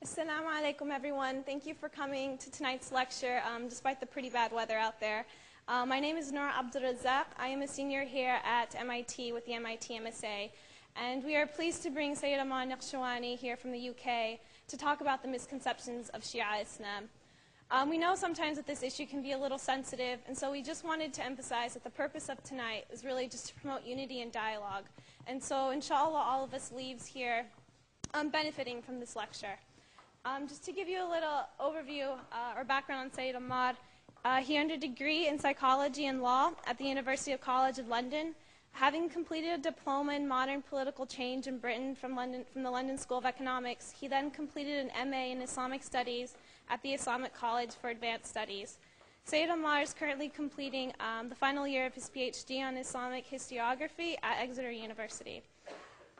Assalamu alaikum, everyone. Thank you for coming to tonight's lecture, despite the pretty bad weather out there. My name is Noor Abdulrazak. I am a senior here at MIT with the MIT MSA, and we are pleased to bring Sayyid Ammar Nakshawani here from the UK to talk about the misconceptions of Shia Islam. We know sometimes that this issue can be a little sensitive, and so we just wanted to emphasize that the purpose of tonight is really just to promote unity and dialogue. And so, inshallah, all of us leaves here benefiting from this lecture. Just to give you a little overview or background on Sayyid Ammar, he earned a degree in psychology and law at the University of College of London. Having completed a diploma in modern political change in Britain from the London School of Economics, he then completed an MA in Islamic Studies at the Islamic College for Advanced Studies. Sayyid Ammar is currently completing the final year of his PhD on Islamic historiography at Exeter University.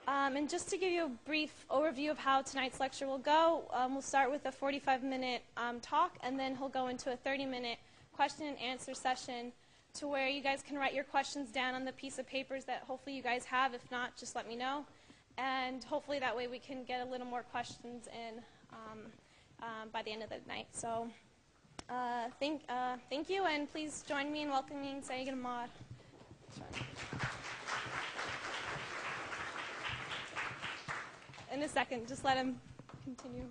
And just to give you a brief overview of how tonight's lecture will go, we'll start with a 45-minute talk, and then he'll go into a 30-minute question and answer session to where you guys can write your questions down on the piece of papers that hopefully you guys have. If not, just let me know. And hopefully that way we can get a little more questions in by the end of the night. So thank you, and please join me in welcoming Sayyid Ammar. In a second, just let him continue.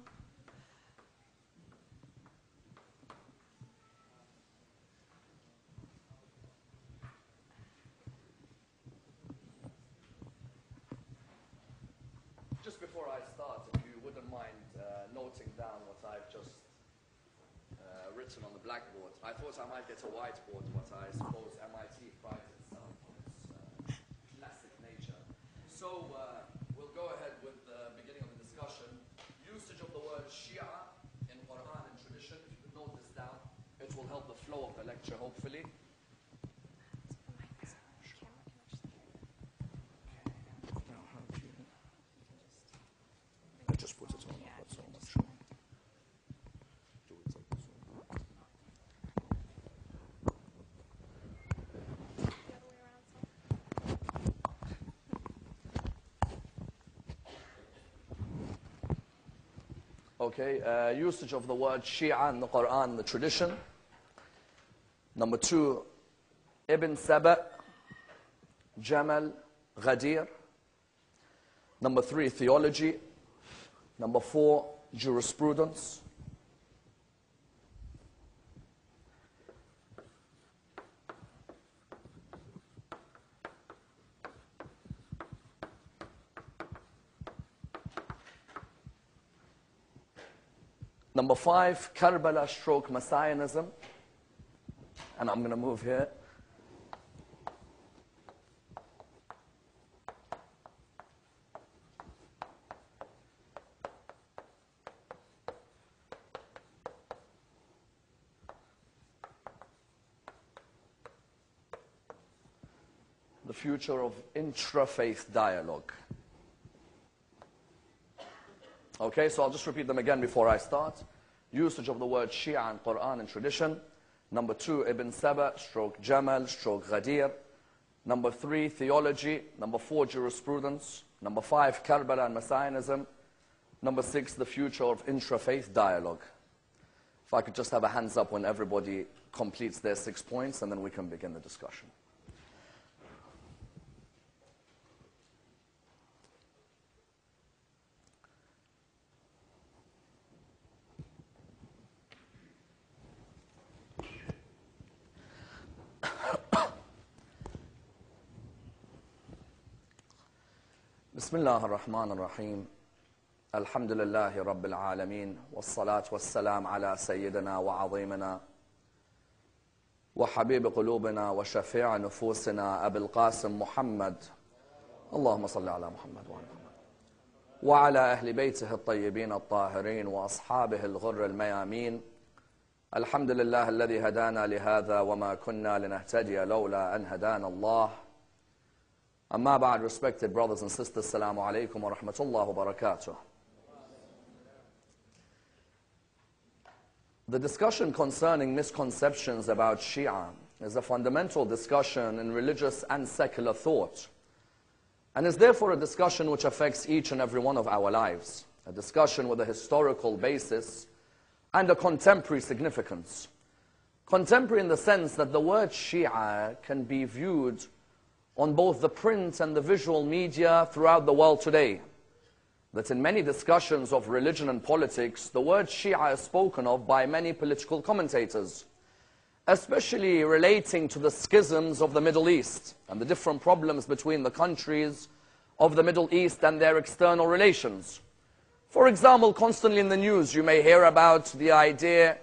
Just before I start, if you wouldn't mind noting down what I've just written on the blackboard. I thought I might get a whiteboard, but I suppose MIT prides itself on its classic nature. So we'll go ahead with the beginning of the discussion. Usage of the word Shia in Quran and tradition. If you could note this down, it will help the flow of the lecture, hopefully. I just put it on. That's so much. Do it like this one. Okay, usage of the word Shia in the Quran and the tradition. Number 2, Ibn Saba, Jamal, Ghadir. Number 3, theology. Number 4, jurisprudence. Number 5, Karbala stroke Messianism. And I'm going to move here. The future of intra-faith dialogue. Okay, so I'll just repeat them again before I start. Usage of the word Shia in Quran and tradition. Number 2, Ibn Saba, stroke Jamal, stroke Ghadir. Number 3, theology. Number 4, jurisprudence. Number 5, Karbala and Messianism. Number 6, the future of intra-faith dialogue. If I could just have a hands up when everybody completes their 6 points, and then we can begin the discussion. بسم الله الرحمن الرحيم الحمد لله رب العالمين والصلاة والسلام على سيدنا وعظيمنا وحبيب قلوبنا وشفيع نفوسنا أبي القاسم محمد اللهم صل على محمد وعلى محمد وعلى أهل بيته الطيبين الطاهرين وأصحابه الغر الميامين الحمد لله الذي هدانا لهذا وما كنا لنهتدي لولا أن هدانا الله. Amma ba'd, respected brothers and sisters, Assalamu alaikum wa rahmatullah wa barakatuh. The discussion concerning misconceptions about Shia is a fundamental discussion in religious and secular thought, and is therefore a discussion which affects each and every one of our lives. a discussion with a historical basis and a contemporary significance. Contemporary in the sense that the word Shia can be viewed on both the print and the visual media throughout the world today. That in many discussions of religion and politics, the word Shia is spoken of by many political commentators, especially relating to the schisms of the Middle East and the different problems between the countries of the Middle East and their external relations. For example, constantly in the news you may hear about the idea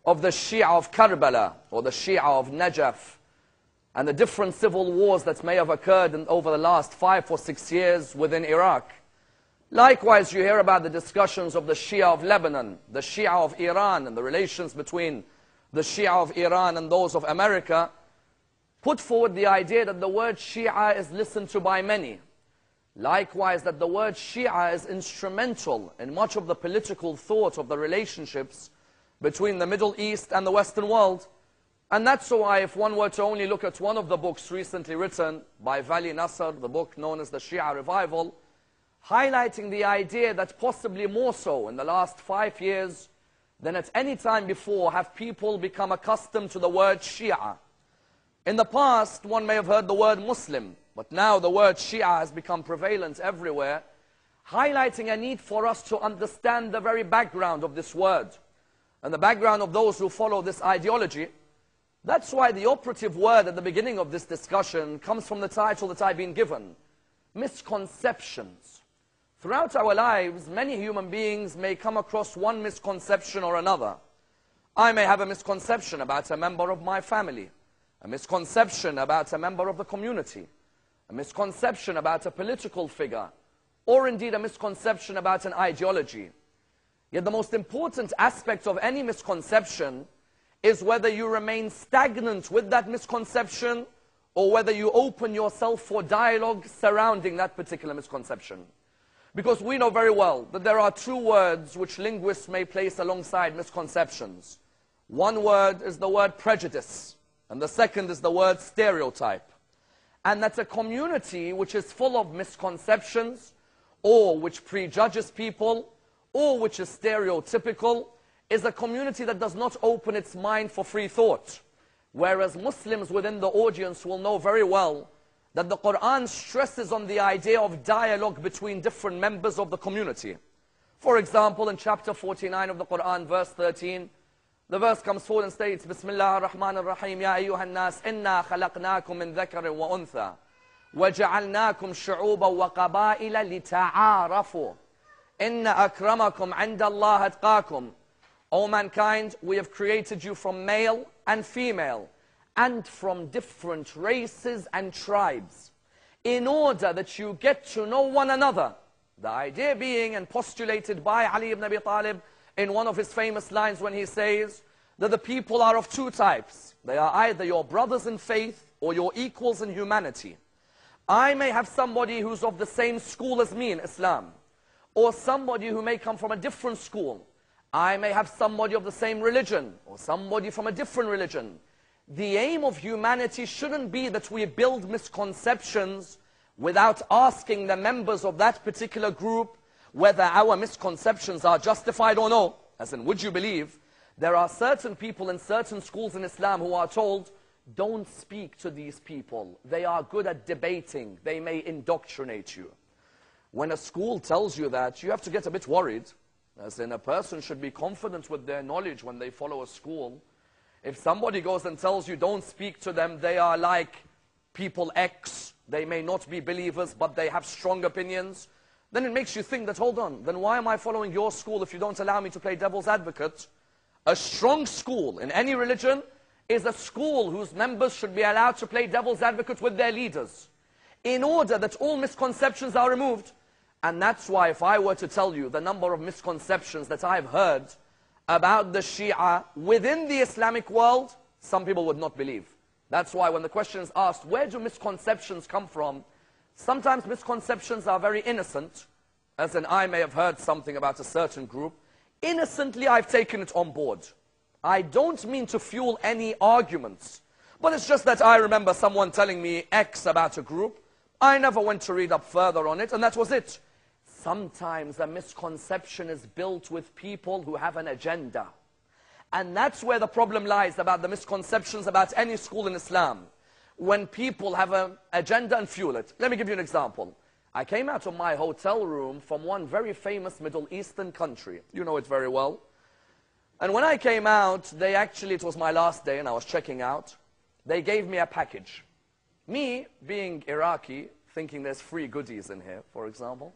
of the Shia of Karbala or the Shia of Najaf and the different civil wars that may have occurred over the last 5 or 6 years within Iraq. Likewise, you hear about the discussions of the Shia of Lebanon, the Shia of Iran, and the relations between the Shia of Iran and those of America. Put forward the idea that the word Shia is listened to by many. Likewise, that the word Shia is instrumental in much of the political thought of the relationships between the Middle East and the Western world. And that's why if one were to only look at one of the books recently written by Vali Nasr, the book known as the Shia Revival, highlighting the idea that possibly more so in the last 5 years than at any time before have people become accustomed to the word Shia. In the past, one may have heard the word Muslim, but now the word Shia has become prevalent everywhere, highlighting a need for us to understand the very background of this word and the background of those who follow this ideology. That's why the operative word at the beginning of this discussion comes from the title that I've been given, misconceptions. Throughout our lives, many human beings may come across one misconception or another. I may have a misconception about a member of my family, a misconception about a member of the community, a misconception about a political figure, or indeed a misconception about an ideology. Yet the most important aspect of any misconception is whether you remain stagnant with that misconception or whether you open yourself for dialogue surrounding that particular misconception. Because we know very well that there are 2 words which linguists may place alongside misconceptions. One word is the word prejudice, and the second is the word stereotype. And that a community which is full of misconceptions, or which prejudges people, or which is stereotypical, is a community that does not open its mind for free thought. Whereas Muslims within the audience will know very well that the Quran stresses on the idea of dialogue between different members of the community. For example, in chapter 49 of the Quran, verse 13, the verse comes forward and states, Bismillah ar-Rahman ar-Rahim, Ya ayyuhan nas, inna khalaqnakum min dhakarin wa untha, wa ja'alnakum shu'uban wa qabaila lita'arafu, inna akramakum 'inda Allah atqakum. O mankind, we have created you from male and female, and from different races and tribes, in order that you get to know one another. The idea being, and postulated by Ali ibn Abi Talib in one of his famous lines when he says that the people are of 2 types. They are either your brothers in faith or your equals in humanity. I may have somebody who's of the same school as me in Islam, or somebody who may come from a different school. I may have somebody of the same religion, or somebody from a different religion. The aim of humanity shouldn't be that we build misconceptions without asking the members of that particular group whether our misconceptions are justified or no. As in, would you believe there are certain people in certain schools in Islam who are told, don't speak to these people. They are good at debating. They may indoctrinate you. When a school tells you that, you have to get a bit worried. As in, a person should be confident with their knowledge when they follow a school. If somebody goes and tells you don't speak to them, they are like people X, they may not be believers, but they have strong opinions, then it makes you think that, hold on, then why am I following your school if you don't allow me to play devil's advocate? A strong school in any religion is a school whose members should be allowed to play devil's advocate with their leaders, in order that all misconceptions are removed. And that's why if I were to tell you the number of misconceptions that I've heard about the Shia within the Islamic world, some people would not believe. That's why when the question is asked, where do misconceptions come from? Sometimes misconceptions are very innocent, as in I may have heard something about a certain group. Innocently, I've taken it on board. I don't mean to fuel any arguments, but it's just that I remember someone telling me X about a group. I never went to read up further on it, and that was it. sometimes a misconception is built with people who have an agenda. And that's where the problem lies about the misconceptions about any school in Islam. When people have an agenda and fuel it. Let me give you an example. I came out of my hotel room from one very famous Middle Eastern country. You know it very well. And when I came out, it was my last day and I was checking out. They gave me a package. Me, being Iraqi, thinking there's free goodies in here, for example.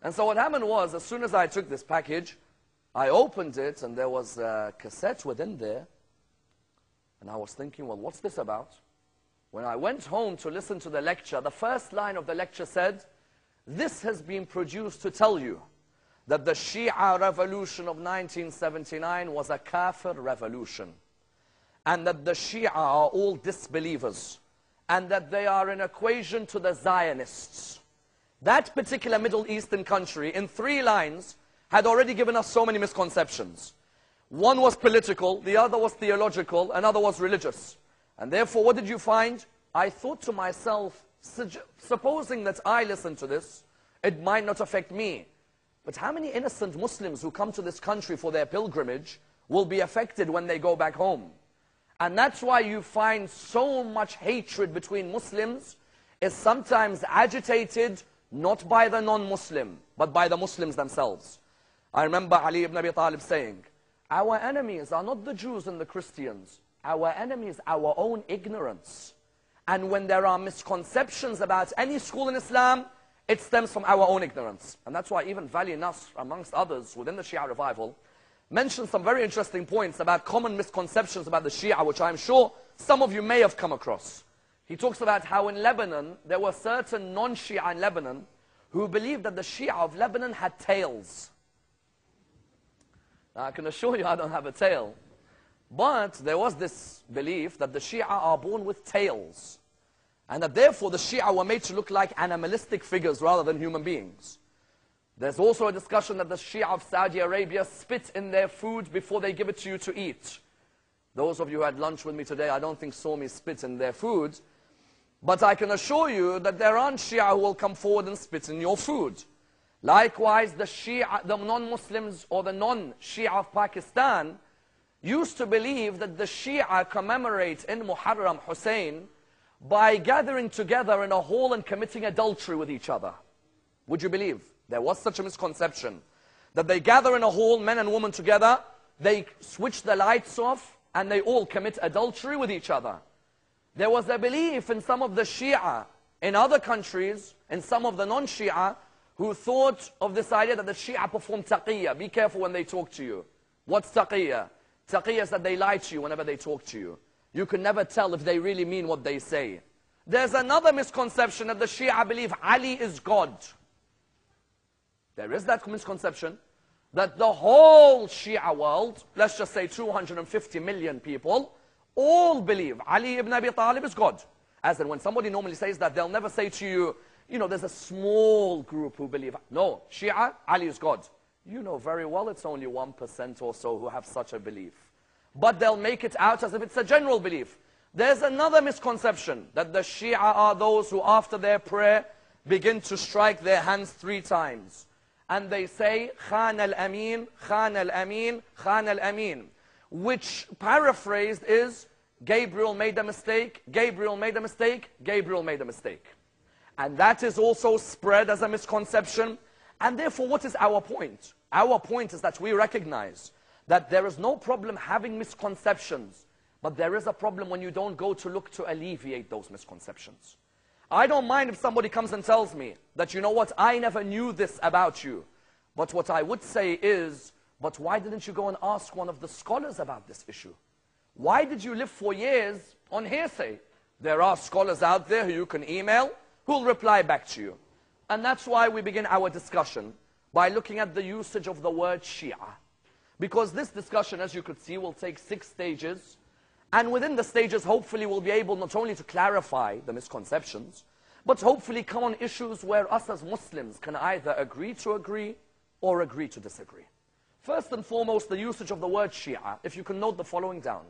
And so what happened was, as soon as I took this package, I opened it and there was a cassette within there. And I was thinking, well, what's this about? When I went home to listen to the lecture, the first line of the lecture said, "This has been produced to tell you that the Shia revolution of 1979 was a kafir revolution. And that the Shia are all disbelievers. And that they are an equation to the Zionists." That particular Middle Eastern country, in 3 lines, had already given us so many misconceptions. One was political, the other was theological, another was religious. And therefore, what did you find? I thought to myself, supposing that I listen to this, it might not affect me. But how many innocent Muslims who come to this country for their pilgrimage will be affected when they go back home? And that's why you find so much hatred between Muslims is sometimes agitated not by the non-Muslim, but by the Muslims themselves. I remember Ali ibn Abi Talib saying, our enemies are not the Jews and the Christians. Our enemy is our own ignorance. And when there are misconceptions about any school in Islam, it stems from our own ignorance. And that's why even Vali Nasr, amongst others, within the Shia revival, mentioned some very interesting points about common misconceptions about the Shia, which I'm sure some of you may have come across. He talks about how in Lebanon, there were certain non-Shia in Lebanon who believed that the Shia of Lebanon had tails. Now, I can assure you I don't have a tail. But there was this belief that the Shia are born with tails. And that therefore the Shia were made to look like animalistic figures rather than human beings. There's also a discussion that the Shia of Saudi Arabia spit in their food before they give it to you to eat. Those of you who had lunch with me today, I don't think saw me spit in their food. But I can assure you that there aren't Shia who will come forward and spit in your food. Likewise, the Shia, the non-Muslims or the non-Shia of Pakistan used to believe that the Shia commemorate in Muharram Hussein by gathering together in a hall and committing adultery with each other. Would you believe? There was such a misconception that they gather in a hall, men and women together, they switch the lights off, and they all commit adultery with each other. There was a belief in some of the Shia in other countries, in some of the non-Shia, who thought of this idea that the Shia perform taqiyya. Be careful when they talk to you. What's taqiyya? Taqiyya is that they lie to you whenever they talk to you. You can never tell if they really mean what they say. There's another misconception that the Shia believe Ali is God. There is that misconception that the whole Shia world, let's just say 250 million people, all believe Ali ibn Abi Talib is God. As in when somebody normally says that, they'll never say to you, you know, there's a small group who believe. No, Shia, Ali is God. You know very well it's only 1% or so who have such a belief. But they'll make it out as if it's a general belief. There's another misconception that the Shia are those who after their prayer begin to strike their hands 3 times. And they say, Khan al-Amin, Khan al-Amin, Khan al-Amin. Which paraphrased is, Gabriel made a mistake, Gabriel made a mistake, Gabriel made a mistake. And that is also spread as a misconception. And therefore, what is our point? Our point is that we recognize that there is no problem having misconceptions, but there is a problem when you don't go to look to alleviate those misconceptions. I don't mind if somebody comes and tells me that, you know what, I never knew this about you. But what I would say is, but why didn't you go and ask one of the scholars about this issue? Why did you live for years on hearsay? There are scholars out there who you can email, who will reply back to you. And that's why we begin our discussion by looking at the usage of the word Shia. Because this discussion, as you could see, will take 6 stages. And within the stages, hopefully, we'll be able not only to clarify the misconceptions, but hopefully come on issues where us as Muslims can either agree to agree or agree to disagree. First and foremost, the usage of the word Shia. If you can note the following down.